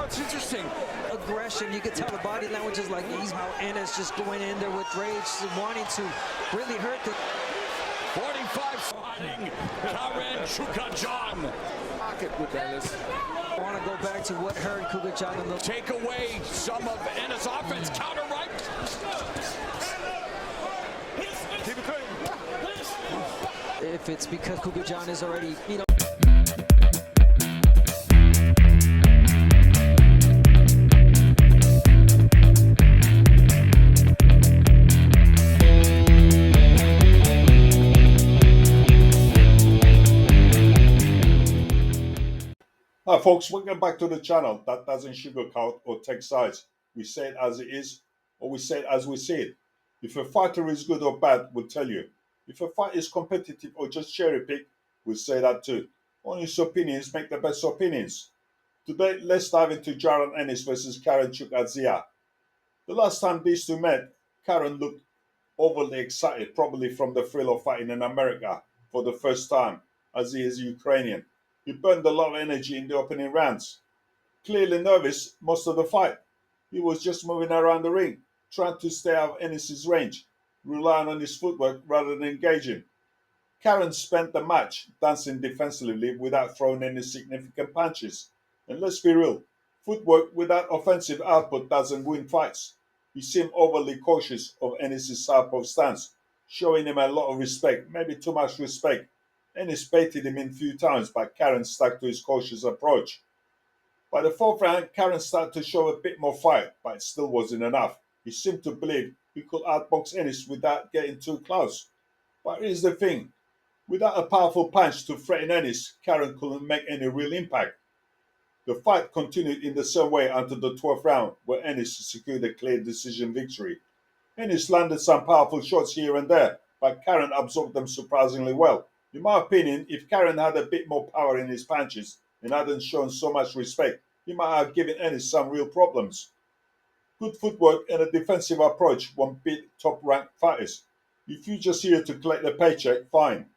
it's interesting. Aggression, you can tell the body language is like he's how Ennis just going in there with rage, wanting to really hurt the 45 fighting Jaron Chukhadzhian. Pocket with Ennis. I want to go back to what hurt Chukhadzhian in the Take away some of Ennis' offense. Counter right. Keep it clean. if it's because Chukhadzhian is already, you know. Hi folks, welcome back to the channel that doesn't sugarcoat or take sides. We say it as it is, or we say it as we see it. If a fighter is good or bad, we'll tell you. If a fight is competitive or just cherry pick, we'll say that too. Honest opinions make the best opinions. Today, let's dive into Jaron Ennis versus Jaron Chukhadzhian. The last time these two met, Jaron looked overly excited, probably from the thrill of fighting in America for the first time, as he is Ukrainian. He burned a lot of energy in the opening rounds. Clearly nervous most of the fight. He was just moving around the ring, trying to stay out of Ennis' range, relying on his footwork rather than engaging. Jaron spent the match dancing defensively without throwing any significant punches. And let's be real, footwork without offensive output doesn't win fights. He seemed overly cautious of Ennis' southpaw stance, showing him a lot of respect, maybe too much respect. Ennis baited him in a few times, but Jaron stuck to his cautious approach. By the fourth round, Jaron started to show a bit more fight, but it still wasn't enough. He seemed to believe he could outbox Ennis without getting too close. But here's the thing, without a powerful punch to threaten Ennis, Jaron couldn't make any real impact. The fight continued in the same way until the 12th round, where Ennis secured a clear decision victory. Ennis landed some powerful shots here and there, but Jaron absorbed them surprisingly well. In my opinion, if Jaron had a bit more power in his punches and hadn't shown so much respect, he might have given Ennis some real problems. Good footwork and a defensive approach won't beat top-ranked fighters. If you're just here to collect a paycheck, fine.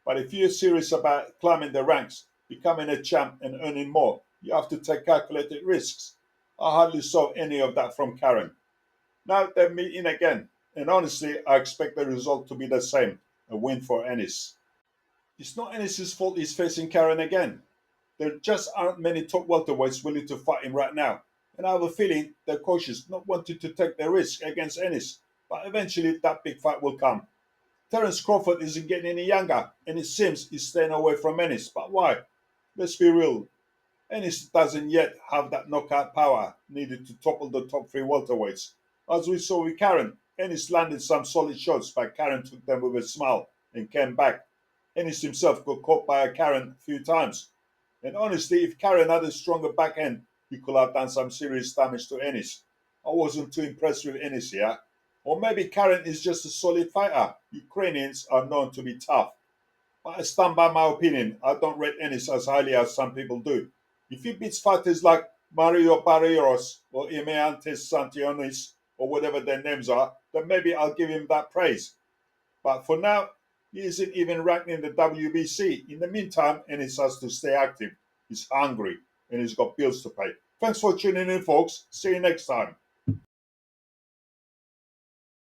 But if you're serious about climbing the ranks, becoming a champ and earning more, you have to take calculated risks. I hardly saw any of that from Jaron. Now they're meeting again, and honestly, I expect the result to be the same, a win for Ennis. It's not Ennis' fault he's facing Jaron again. There just aren't many top welterweights willing to fight him right now, and I have a feeling they're cautious, not wanting to take the risk against Ennis, but eventually that big fight will come. Terence Crawford isn't getting any younger, and it seems he's staying away from Ennis, but why? Let's be real. Ennis doesn't yet have that knockout power needed to topple the top three welterweights. As we saw with Jaron, Ennis landed some solid shots, but Jaron took them with a smile and came back. Ennis himself got caught by a Jaron a few times. And honestly, if Jaron had a stronger backhand, he could have done some serious damage to Ennis. I wasn't too impressed with Ennis here. Or maybe Jaron is just a solid fighter. Ukrainians are known to be tough. But I stand by my opinion. I don't rate Ennis as highly as some people do. If he beats fighters like Mario Barrios or Imeantes Santionis or whatever their names are, then maybe I'll give him that praise. But for now, he isn't even ranked in the WBC. In the meantime, Ennis has to stay active. He's hungry and he's got bills to pay. Thanks for tuning in, folks. See you next time.